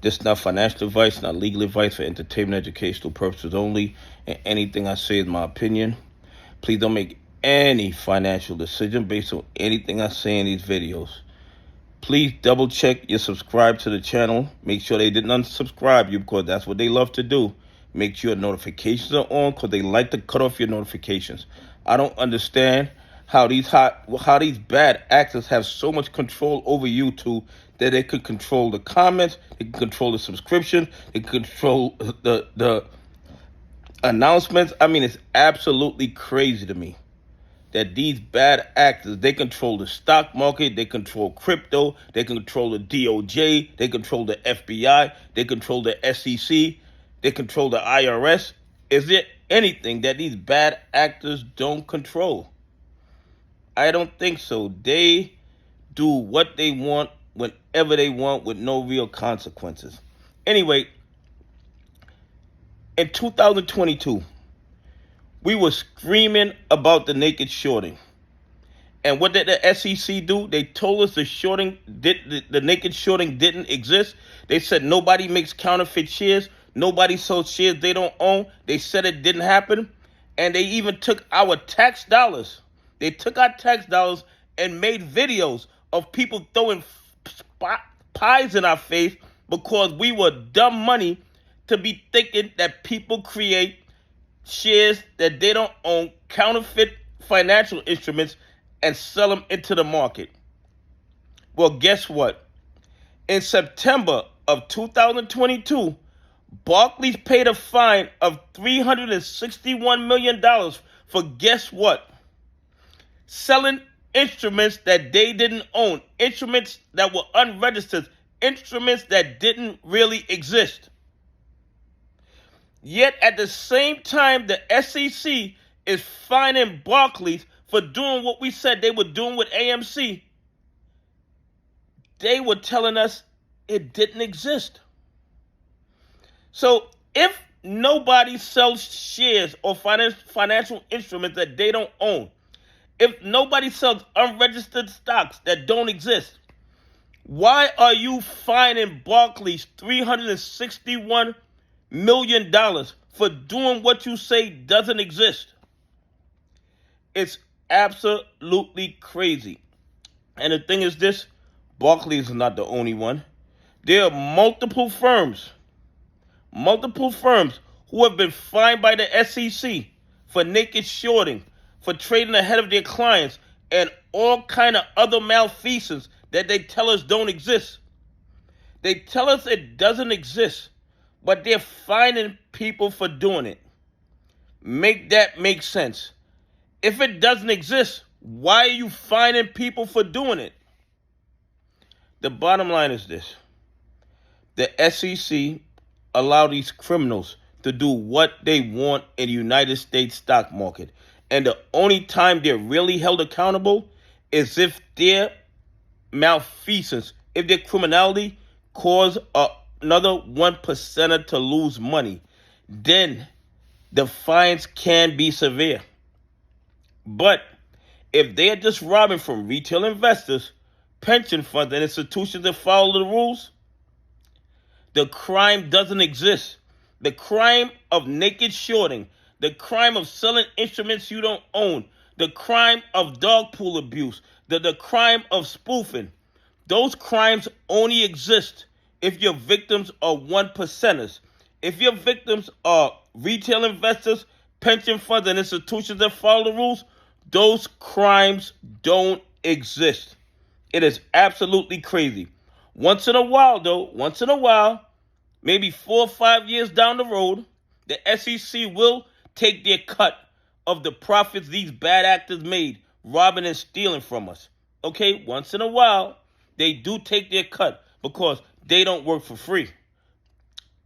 This is not financial advice, not legal advice, for entertainment, educational purposes only, and anything I say is my opinion. Please don't make any financial decision based on anything I say in these videos. Please double check you subscribe to the channel. Make sure they didn't unsubscribe you, because that's what they love to do. Make sure notifications are on, because they like to cut off your notifications. I don't understand how these bad actors have so much control over YouTube that they could control the comments, they can control the subscription, they can control the announcements. I mean, it's absolutely crazy to me that these bad actors, they control the stock market, they control crypto, they control the DOJ, they control the FBI, they control the SEC, they control the IRS. Is there anything that these bad actors don't control? I don't think so. They do what they want, whenever they want, with no real consequences. Anyway, in 2022, we were screaming about the naked shorting. And what did the SEC do? They told us the naked shorting didn't exist. They said nobody makes counterfeit shares. Nobody sold shares they don't own. They said it didn't happen. And they even took our tax dollars. They took our tax dollars and made videos of people throwing pies in our face because we were dumb money to be thinking that people create shares that they don't own, counterfeit financial instruments, and sell them into the market. Well, guess what? In September of 2022, Barclays paid a fine of $361 million for, guess what? Selling instruments that they didn't own, instruments that were unregistered, instruments that didn't really exist. Yet at the same time, the SEC is fining Barclays for doing what we said they were doing with AMC. They were telling us it didn't exist. So if nobody sells shares or financial instruments that they don't own, if nobody sells unregistered stocks that don't exist, why are you fining Barclays $361 million for doing what you say doesn't exist? It's absolutely crazy. And the thing is this, Barclays is not the only one. There are multiple firms who have been fined by the SEC for naked shorting, for trading ahead of their clients, and all kind of other malfeasance that they tell us don't exist. They tell us it doesn't exist, but they're fining people for doing it. Make that make sense. If it doesn't exist, why are you fining people for doing it? The bottom line is this. The SEC allow these criminals to do what they want in the United States stock market. And the only time they're really held accountable is if their malfeasance, if their criminality cause another 1%er to lose money. Then the fines can be severe. But if they're just robbing from retail investors, pension funds, and institutions that follow the rules, the crime doesn't exist. The crime of naked shorting, the crime of selling instruments you don't own, the crime of dog pool abuse, the crime of spoofing, those crimes only exist if your victims are 1%ers. If your victims are retail investors, pension funds, and institutions that follow the rules, those crimes don't exist. It is absolutely crazy. Once in a while, maybe 4 or 5 years down the road, the SEC will take their cut of the profits these bad actors made, robbing and stealing from us. Okay, once in a while, they do take their cut because they don't work for free.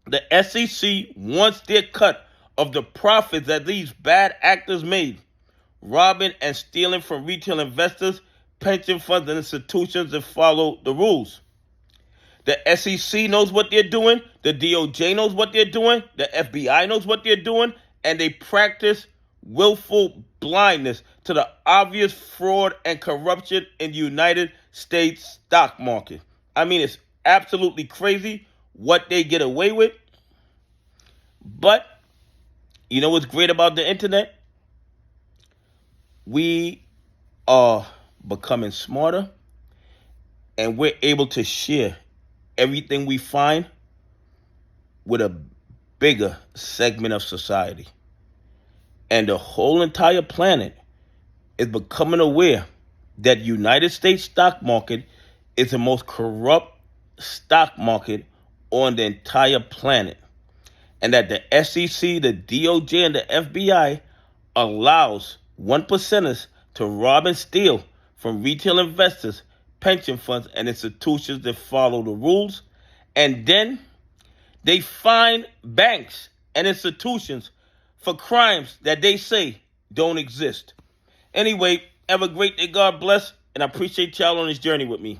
The SEC wants their cut of the profits that these bad actors made, robbing and stealing from retail investors, pension funds, and institutions that follow the rules. The SEC knows what they're doing, the DOJ knows what they're doing, the FBI knows what they're doing, and they practice willful blindness to the obvious fraud and corruption in the United States stock market. I mean, it's absolutely crazy. what they get away with. But you know what's great about the internet? We are becoming smarter, and we're able to share everything we find with a bigger segment of society. And the whole entire planet is becoming aware that United States stock market is the most corrupt stock market on the entire planet. And that the SEC, the DOJ, and the FBI allows 1%ers to rob and steal from retail investors, pension funds, and institutions that follow the rules. And then they fine banks and institutions for crimes that they say don't exist. Anyway, have a great day. God bless. And I appreciate y'all on this journey with me.